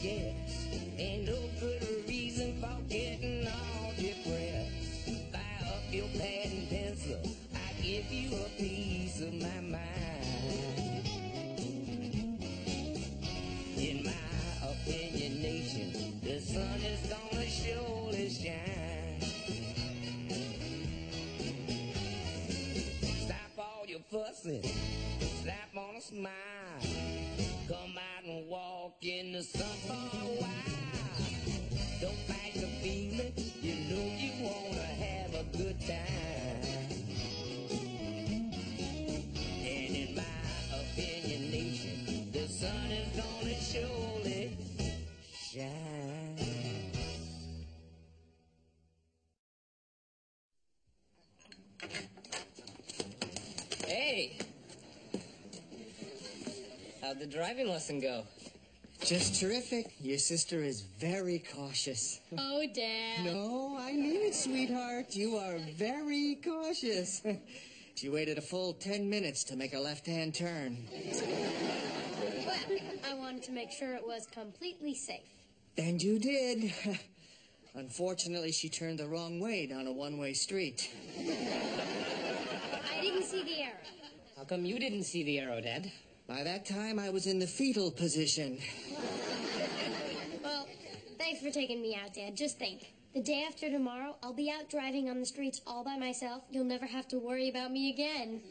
yes. Ain't no good reason for getting all depressed. Fire up your pad and pencil, I give you a piece of my mind. In my opinion, nation, the sun is gonna surely shine. Stop all your fussing, slap on a smile. Come out and walk in the sun for a while. Don't fight the feeling, you know you wanna have a good time. And in my opinion, nation, the sun is gonna surely shine. Hey! How'd the driving lesson go? Just terrific. Your sister is very cautious. Oh, Dad. No, I mean it, sweetheart. You are very cautious. She waited a full 10 minutes to make a left-hand turn. Well, I wanted to make sure it was completely safe. And you did. Unfortunately, she turned the wrong way down a one-way street. I didn't see the arrow. How come you didn't see the arrow, Dad? By that time, I was in the fetal position. Well, thanks for taking me out, Dad. Just think. The day after tomorrow, I'll be out driving on the streets all by myself. You'll never have to worry about me again.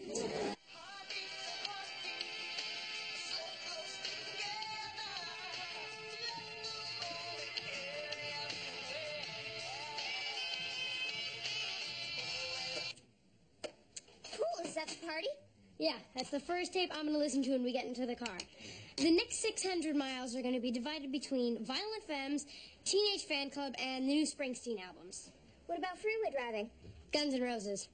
Cool, is that the party? Yeah, that's the first tape I'm going to listen to when we get into the car. The next 600 miles are going to be divided between Violent Femmes, Teenage Fan Club, and the new Springsteen albums. What about freeway driving? Guns N' Roses.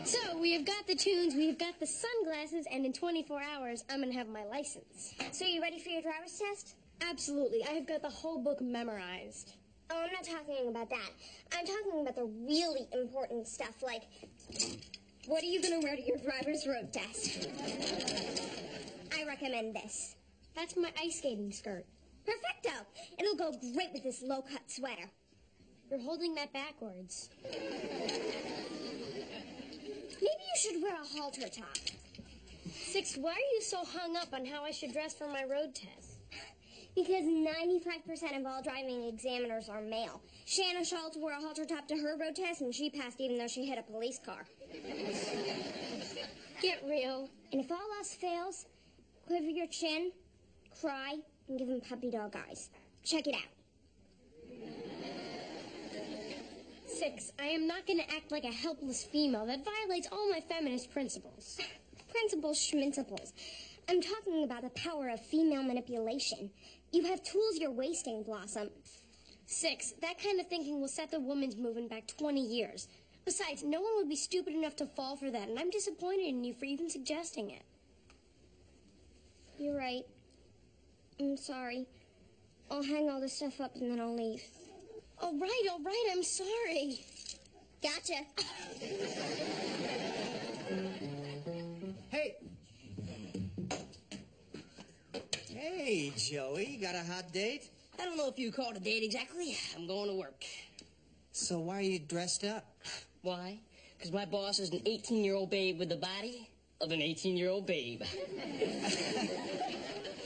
So, we have got the tunes, we have got the sunglasses, and in 24 hours, I'm going to have my license. So you ready for your driver's test? Absolutely. I have got the whole book memorized. Oh, I'm not talking about that. I'm talking about the really important stuff, like, what are you going to wear to your driver's road test? I recommend this. That's my ice skating skirt. Perfecto. It'll go great with this low-cut sweater. You're holding that backwards. Maybe you should wear a halter top. Six, why are you so hung up on how I should dress for my road test? Because 95% of all driving examiners are male. Shanna Schultz wore a halter top to her road test, and she passed even though she hit a police car. Get real. And if all else fails, quiver your chin, cry, and give them puppy dog eyes. Check it out. 6, I am not going to act like a helpless female. That violates all my feminist principles. Principles schminciples. I'm talking about the power of female manipulation. You have tools you're wasting, Blossom. 6, that kind of thinking will set the women's movement back 20 years. Besides, no one would be stupid enough to fall for that, and I'm disappointed in you for even suggesting it. You're right. I'm sorry. I'll hang all this stuff up and then I'll leave. All right, I'm sorry. Gotcha. Hey! Hey, Joey, got a hot date? I don't know if you call it a date exactly. I'm going to work. So why are you dressed up? Why? Because my boss is an 18-year-old babe with the body of an 18-year-old babe.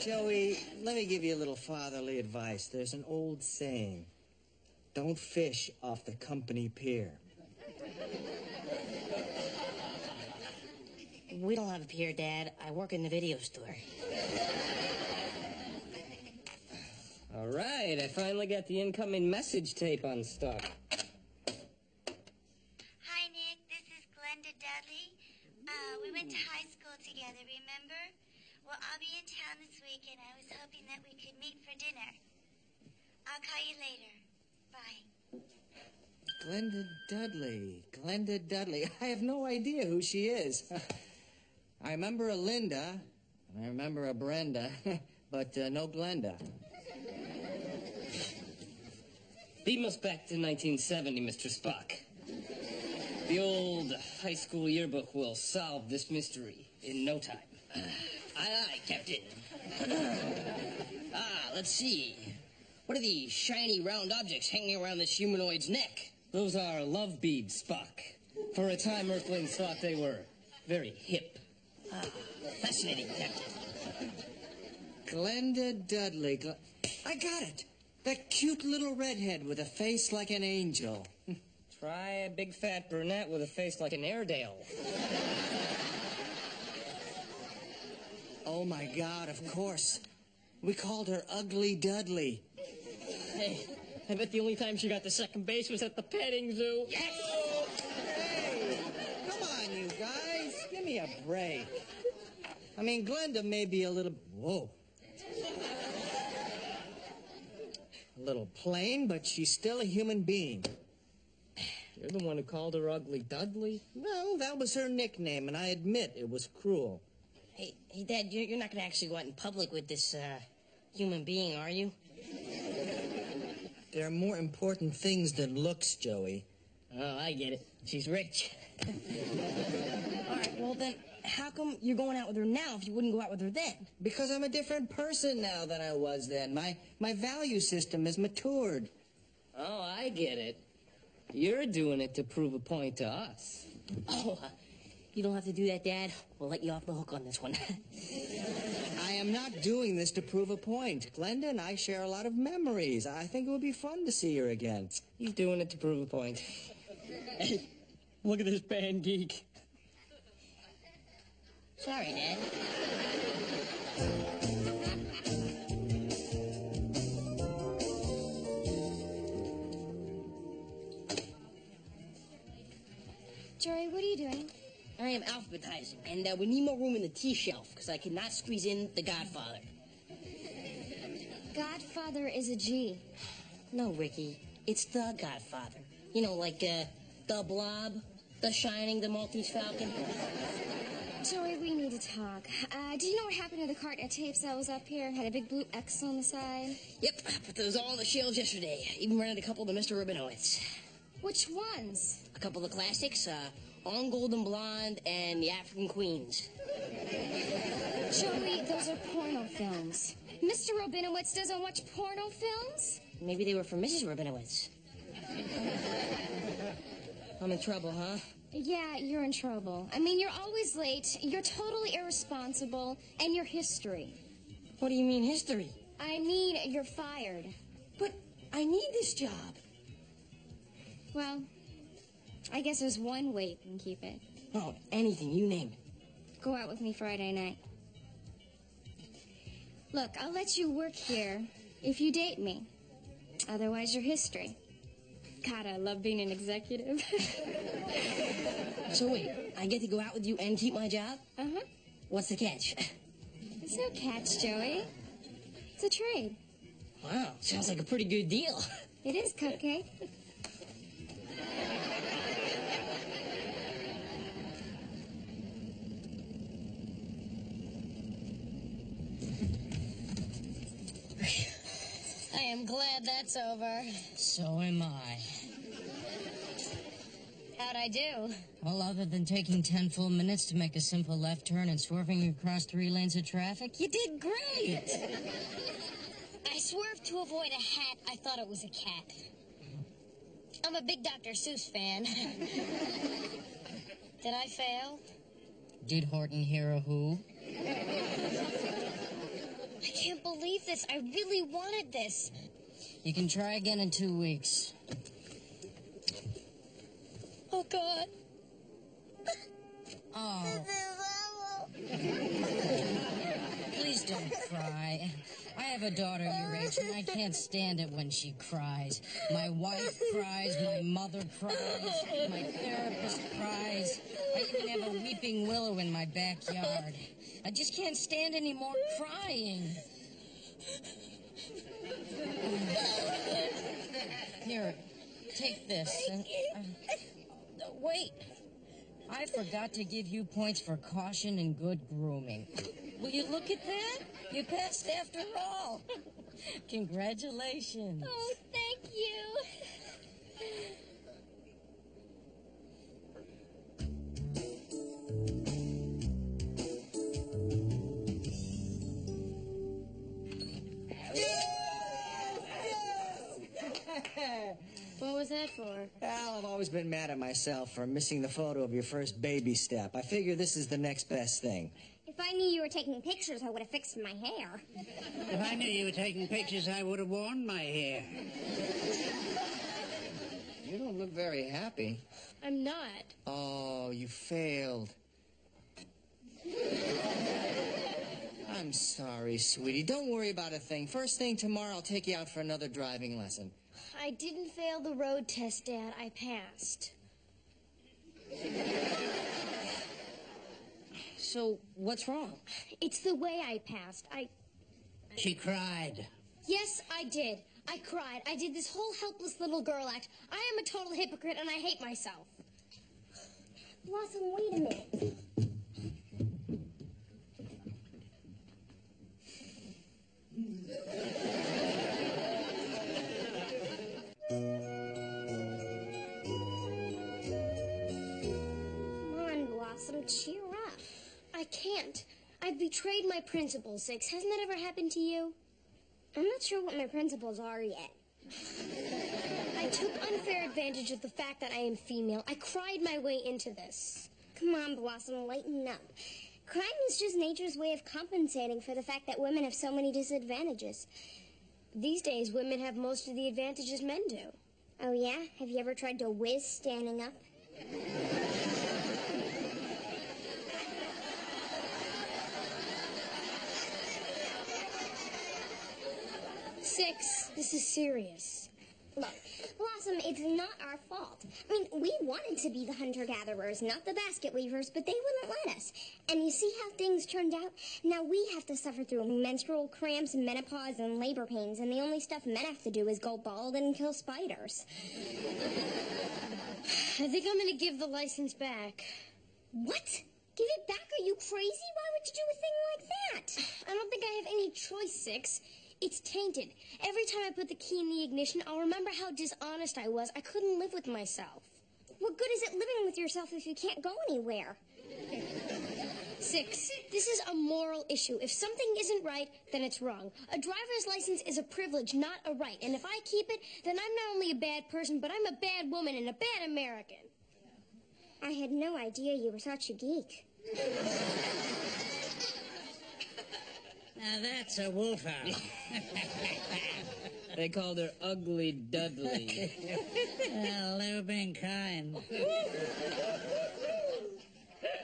Joey, let me give you a little fatherly advice. There's an old saying. Don't fish off the company pier. We don't have a pier, Dad. I work in the video store. All right, I finally got the incoming message tape unstuck. Hi, Nick. This is Glenda Dudley. We went to high school together, remember? Well, I'll be in town this week, and I was hoping that we could meet for dinner. I'll call you later. Bye. Glenda Dudley. I have no idea who she is. I remember a Linda, and I remember a Brenda, but no Glenda. Beam us back to 1970, Mr. Spock. The old high school yearbook will solve this mystery in no time. Aye, Captain. Let's see. What are these shiny round objects hanging around this humanoid's neck? Those are love beads, Spock. For a time, Earthlings thought they were very hip. Fascinating, Captain. Glenda Dudley. I got it. That cute little redhead with a face like an angel. Try a big fat brunette with a face like an Airedale. Oh, my God, of course. We called her Ugly Dudley. Hey, I bet the only time she got to second base was at the petting zoo. Yes! Hey, come on, you guys. Give me a break. I mean, Glenda may be a little... Whoa. A little plain, but she's still a human being. You're the one who called her Ugly Dudley? Well, that was her nickname, and I admit it was cruel. Hey, Dad, you're not going to actually go out in public with this, human being, are you? There are more important things than looks, Joey. Oh, I get it. She's rich. All right, well then, how come you're going out with her now if you wouldn't go out with her then? Because I'm a different person now than I was then. My value system has matured. Oh, I get it. You're doing it to prove a point to us. Oh, you don't have to do that, Dad. We'll let you off the hook on this one. I am not doing this to prove a point. Glenda and I share a lot of memories. I think it would be fun to see her again. He's doing it to prove a point. Hey, look at this band geek. Sorry, Dad. Joey, what are you doing? I am alphabetizing, and we need more room in the tea shelf, because I cannot squeeze in The Godfather. Godfather is a G. No, Ricky. It's The Godfather. You know, like, The Blob, The Shining, The Maltese Falcon. Joey, we need to talk. Do you know what happened to the carton of tapes that was up here? Had a big blue X on the side. Yep, put those all on the shelves yesterday. Even rented a couple to Mr. Rabinowitz. Which ones? A couple of classics, On Golden Blonde and The African Queens. Joey, those are porno films. Mr. Rabinowitz doesn't watch porno films? Maybe they were for Mrs. Rabinowitz. I'm in trouble, huh? Yeah, you're in trouble. I mean, you're always late, you're totally irresponsible, and you're history. What do you mean, history? I mean, you're fired. But I need this job. Well, I guess there's one way you can keep it. Oh, anything, you name it. Go out with me Friday night. Look, I'll let you work here if you date me. Otherwise, you're history. God, I love being an executive. So wait, I get to go out with you and keep my job? Uh-huh. What's the catch? There's no catch, Joey. It's a trade. Wow, sounds like a pretty good deal. It is, Cupcake. I am glad that's over. So am I. How'd I do? Well, other than taking 10 full minutes to make a simple left turn and swerving across 3 lanes of traffic, you did great. I swerved to avoid a hat. I thought it was a cat. I'm a big Dr. Seuss fan. Did I fail? Did Horton hear a who? I can't believe this. I really wanted this. You can try again in 2 weeks. Oh, God. Oh. Please don't cry. I have a daughter your age, and I can't stand it when she cries. My wife cries, my mother cries, my therapist cries. I even have a weeping willow in my backyard. I just can't stand any more crying. Here, take this. And, wait. I forgot to give you points for caution and good grooming. Will you look at that? You passed after all. Congratulations. Oh, thank you. always been mad at myself for missing the photo of your first baby step. I figure this is the next best thing. If I knew you were taking pictures, I would have fixed my hair. If I knew you were taking pictures, I would have worn my hair. You don't look very happy. I'm not. Oh, you failed. I'm sorry, sweetie. Don't worry about a thing. First thing tomorrow, I'll take you out for another driving lesson. I didn't fail the road test, Dad. I passed. So, what's wrong? It's the way I passed. She cried. Yes, I did. I cried. I did this whole helpless little girl act. I am a total hypocrite, and I hate myself. Blossom, wait a minute. Come on, Blossom, cheer up. I can't. I've betrayed my principles, Six. Hasn't that ever happened to you? I'm not sure what my principles are yet. I took unfair advantage of the fact that I am female. I cried my way into this. Come on, Blossom, lighten up. Crying is just nature's way of compensating for the fact that women have so many disadvantages. These days, women have most of the advantages men do. Oh, yeah? Have you ever tried to whiz standing up? Six, this is serious. Look, Blossom, it's not our fault. I mean, we wanted to be the hunter-gatherers, not the basket weavers, but they wouldn't let us. And you see how things turned out? Now we have to suffer through menstrual cramps, menopause, and labor pains, and the only stuff men have to do is go bald and kill spiders. I think I'm going to give the license back. What? Give it back? Are you crazy? Why would you do a thing like that? I don't think I have any choice, Six. It's tainted. Every time I put the key in the ignition, I'll remember how dishonest I was. I couldn't live with myself. What good is it living with yourself if you can't go anywhere? Six, this is a moral issue. If something isn't right, then it's wrong. A driver's license is a privilege, not a right. And if I keep it, then I'm not only a bad person, but I'm a bad woman and a bad American. I had no idea you were such a geek. Now that's a wolfhound. They called her Ugly Dudley. Well, they were being kind.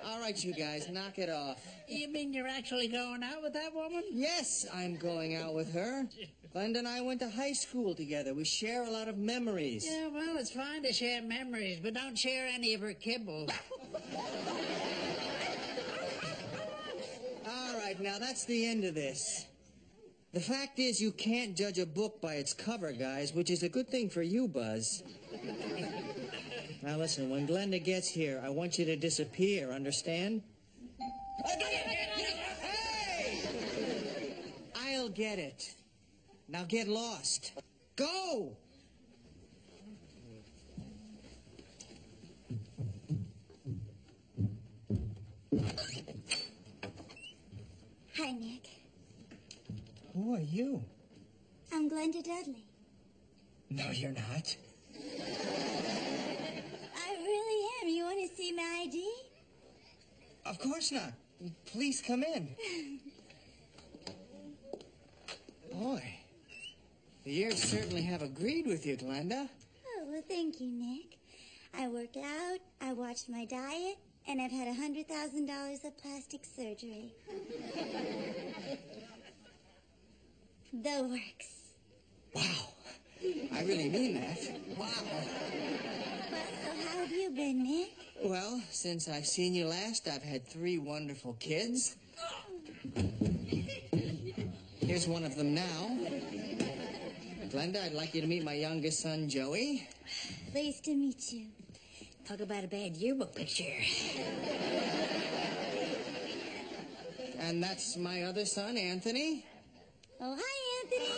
All right, you guys, knock it off. You mean you're actually going out with that woman? Yes, I'm going out with her. Glenda and I went to high school together. We share a lot of memories. Yeah, well, it's fine to share memories, but don't share any of her kibble. All right, now that's the end of this. The fact is, you can't judge a book by its cover, guys, which is a good thing for you, Buzz. Now listen, when Glenda gets here, I want you to disappear, understand? Hey! I'll get it. Now get lost. Go! Hi, Nick. Who are you? I'm Glenda Dudley. No, you're not. I really am. You want to see my ID? Of course not. Please come in. Boy, the years certainly have agreed with you, Glenda. Oh, well, thank you, Nick. I work out, I watched my diet, and I've had $100,000 of plastic surgery. The works. Wow. I really mean that. Wow. Well, so how have you been, Nick? Well, since I've seen you last, I've had 3 wonderful kids. Here's one of them now. Glenda, I'd like you to meet my youngest son, Joey. Pleased to meet you. Talk about a bad yearbook picture. And that's my other son, Anthony. Oh, hi, Anthony.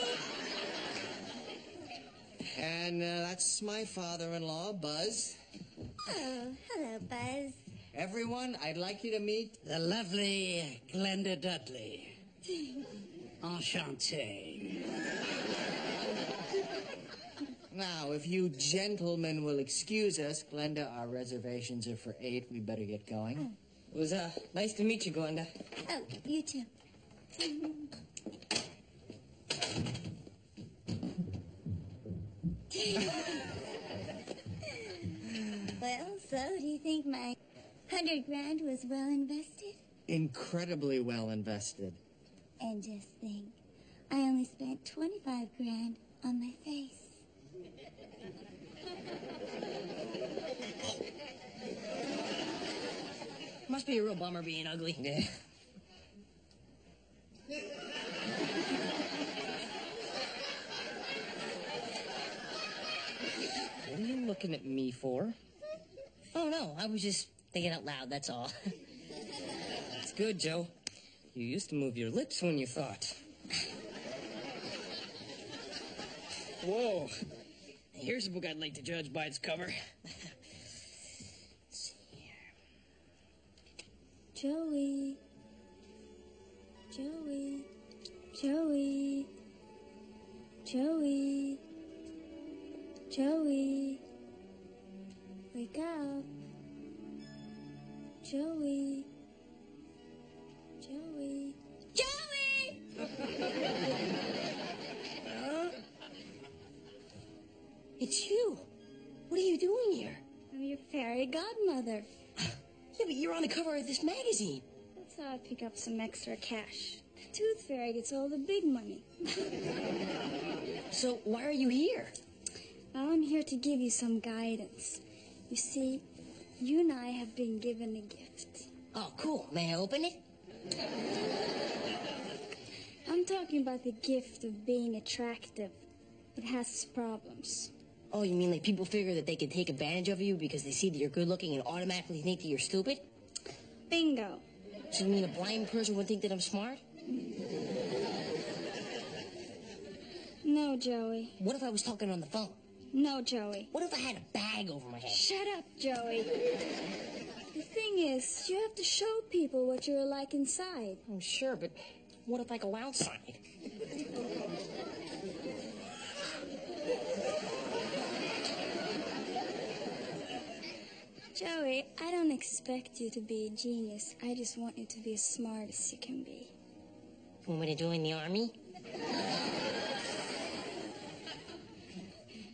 And that's my father-in-law, Buzz. Oh, hello, Buzz. Everyone, I'd like you to meet... The lovely Glenda Dudley. Enchanté. Now, if you gentlemen will excuse us, Glenda, our reservations are for 8. We better get going. It was nice to meet you, Glenda. Oh, you too. Well, so do you think my 100 grand was well invested? Incredibly well invested. And just think, I only spent 25 grand on my face. Must be a real bummer being ugly. Yeah. What are you looking at me for? Oh, no, I was just thinking out loud, that's all. It's good, Joe. You used to move your lips when you thought. Whoa. Here's a book I'd like to judge by its cover. Let's see here. Joey. Joey. Joey. Joey. Joey. Wake up. Joey. Joey. Joey! It's you. What are you doing here? I'm your fairy godmother. Yeah, but you're on the cover of this magazine. That's how I pick up some extra cash. The Tooth Fairy gets all the big money. So why are you here? Well, I'm here to give you some guidance. You see, you and I have been given a gift. Oh, cool. May I open it? I'm talking about the gift of being attractive. It has its problems. Oh, you mean like people figure that they can take advantage of you because they see that you're good looking and automatically think that you're stupid? Bingo. So you mean a blind person would think that I'm smart? No, Joey. What if I was talking on the phone? No, Joey. What if I had a bag over my head? Shut up, Joey. The thing is, you have to show people what you're like inside. Oh, sure, but what if I go outside? Joey, I don't expect you to be a genius. I just want you to be as smart as you can be. You want me to join the army?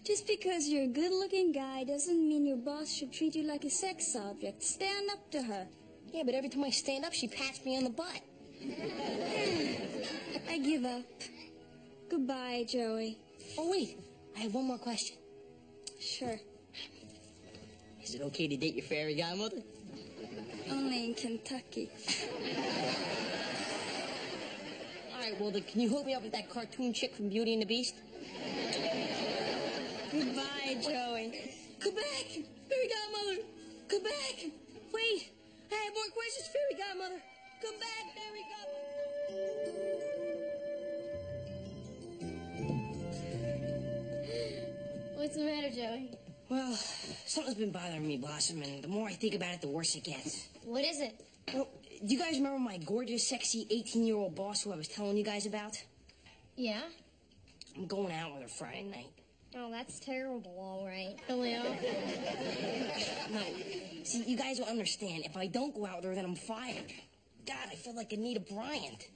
Just because you're a good-looking guy doesn't mean your boss should treat you like a sex object. Stand up to her. Yeah, but every time I stand up, she pats me on the butt. I give up. Goodbye, Joey. Oh, wait. I have one more question. Sure. Is it okay to date your fairy godmother? Only in Kentucky. All right, well, then, can you hook me up with that cartoon chick from Beauty and the Beast? Goodbye, Joey. Come back, fairy godmother. Come back. Wait, I have more questions, fairy godmother. Come back, fairy godmother. What's the matter, Joey? Well, something's been bothering me, Blossom, and the more I think about it, the worse it gets. What is it? Well, do you guys remember my gorgeous, sexy 18-year-old boss who I was telling you guys about? Yeah? I'm going out with her Friday night. Oh, that's terrible, all right. Leo? No, see, you guys don't understand. If I don't go out with her, then I'm fired. God, I feel like Anita Bryant.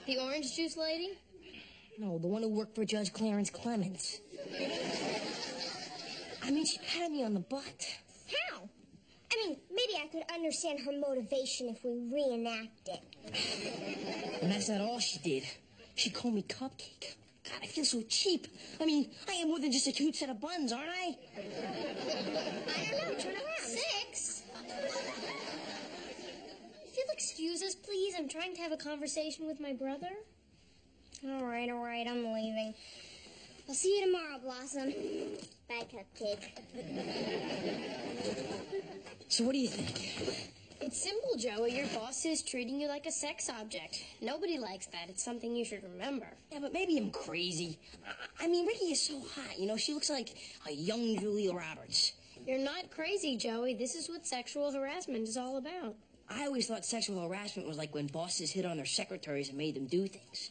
The orange juice lady? No, the one who worked for Judge Clarence Clemens. I mean, she patted me on the butt. How? I mean, maybe I could understand her motivation if we reenact it. And that's not all she did. She called me Cupcake. God, I feel so cheap. I mean, I am more than just a cute set of buns, aren't I? I don't know. Turn around. 6? If you'll excuse us, please. I'm trying to have a conversation with my brother. All right. I'm leaving. I'll see you tomorrow, Blossom. Bye, Cupcake. So what do you think? It's simple, Joey. Your boss is treating you like a sex object. Nobody likes that. It's something you should remember. Yeah, but maybe I'm crazy. I mean, Ricky is so hot, you know? She looks like a young Julia Roberts. You're not crazy, Joey. This is what sexual harassment is all about. I always thought sexual harassment was like when bosses hit on their secretaries and made them do things.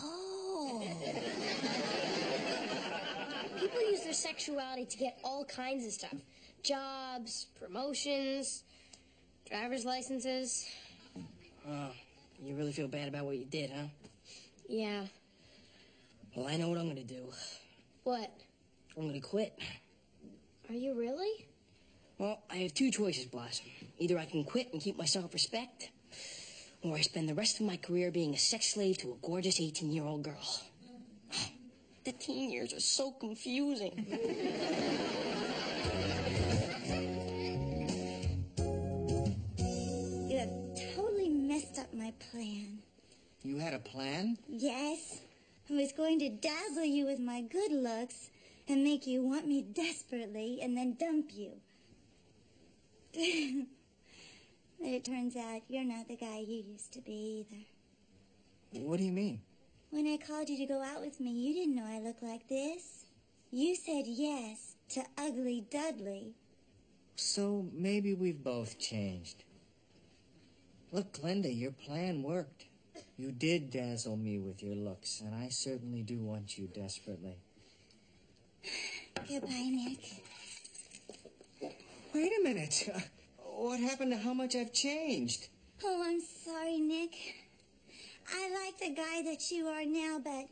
Oh. People use their sexuality to get all kinds of stuff. Jobs, promotions, driver's licenses. Oh, you really feel bad about what you did, huh? Yeah. Well, I know what I'm gonna do. What? I'm gonna quit. Are you really? Well, I have two choices, Blossom. Either I can quit and keep my self-respect, or I spend the rest of my career being a sex slave to a gorgeous 18-year-old girl. The teen years are so confusing. You have totally messed up my plan. You had a plan? Yes. I was going to dazzle you with my good looks and make you want me desperately and then dump you. But it turns out you're not the guy you used to be either. What do you mean? When I called you to go out with me, you didn't know I looked like this. You said yes to Ugly Dudley. So maybe we've both changed. Look, Glenda, your plan worked. You did dazzle me with your looks, and I certainly do want you desperately. Goodbye, Nick. Wait a minute. What happened to how much I've changed? Oh, I'm sorry, Nick. I like the guy that you are now, but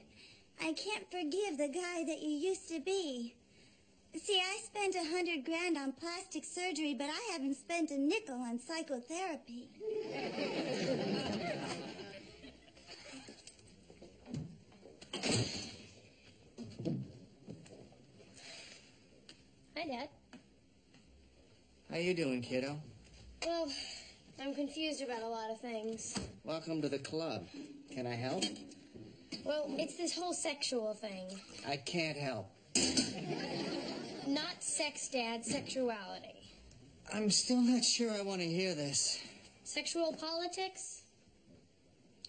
I can't forgive the guy that you used to be. See, I spent $100,000 on plastic surgery, but I haven't spent a nickel on psychotherapy. Hi, Dad. How you doing, kiddo? Well, I'm confused about a lot of things. Welcome to the club. Can I help? Well, it's this whole sexual thing. I can't help. Not sex, Dad, sexuality. I'm still not sure I want to hear this. Sexual politics?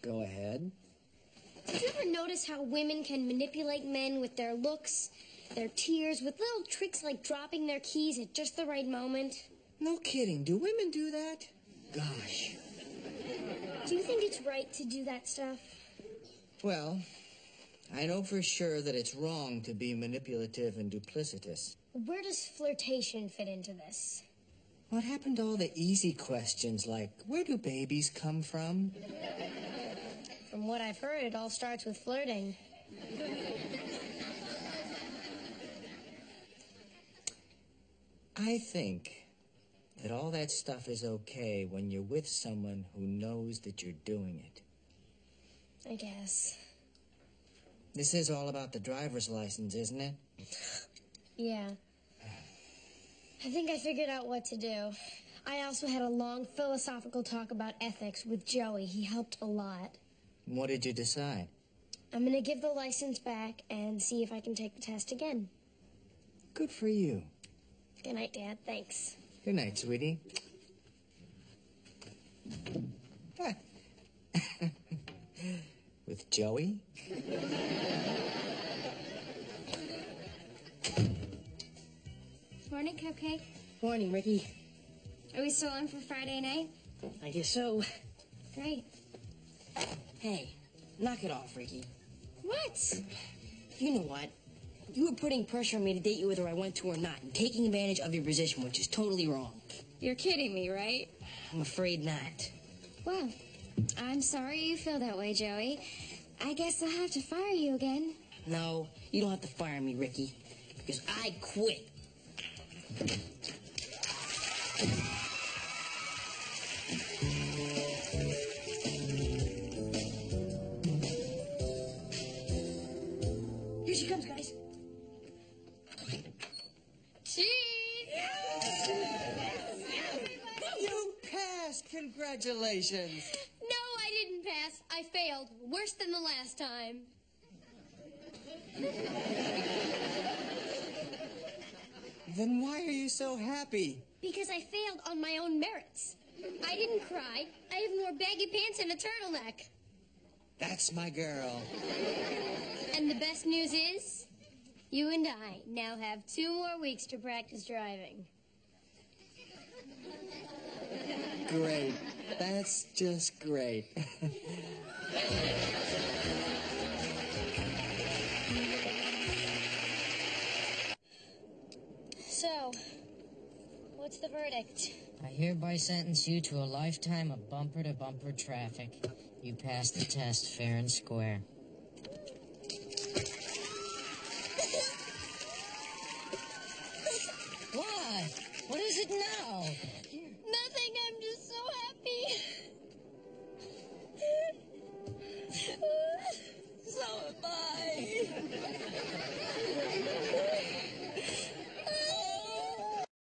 Go ahead. Did you ever notice how women can manipulate men with their looks, their tears, with little tricks like dropping their keys at just the right moment? No kidding. Do women do that? Gosh. Do you think it's right to do that stuff? Well, I know for sure that it's wrong to be manipulative and duplicitous. Where does flirtation fit into this? What happened to all the easy questions like, where do babies come from? From what I've heard, it all starts with flirting. I think that all that stuff is okay when you're with someone who knows that you're doing it. I guess. This is all about the driver's license, isn't it? Yeah. I think I figured out what to do. I also had a long philosophical talk about ethics with Joey. He helped a lot. What did you decide? I'm going to give the license back and see if I can take the test again. Good for you. Good night, Dad. Thanks. Good night, sweetie. With Joey? Morning, Cupcake. Morning, Ricky. Are we still on for Friday night? I guess so. Great. Hey, knock it off, Ricky. What? You know what? You were putting pressure on me to date you whether I went to or not, and taking advantage of your position, which is totally wrong. You're kidding me, right? I'm afraid not. Well, I'm sorry you feel that way, Joey. I guess I'll have to fire you again. No, you don't have to fire me, Ricky, because I quit. Here she comes, guys. Cheese! You passed! Congratulations! No, I didn't pass. I failed. Worse than the last time. Then why are you so happy? Because I failed on my own merits. I didn't cry. I have more baggy pants and a turtleneck. That's my girl. And the best news is, you and I now have 2 more weeks to practice driving. Great. That's just great. what's the verdict? I hereby sentence you to a lifetime of bumper-to-bumper traffic. You passed the test fair and square. What? What is it now?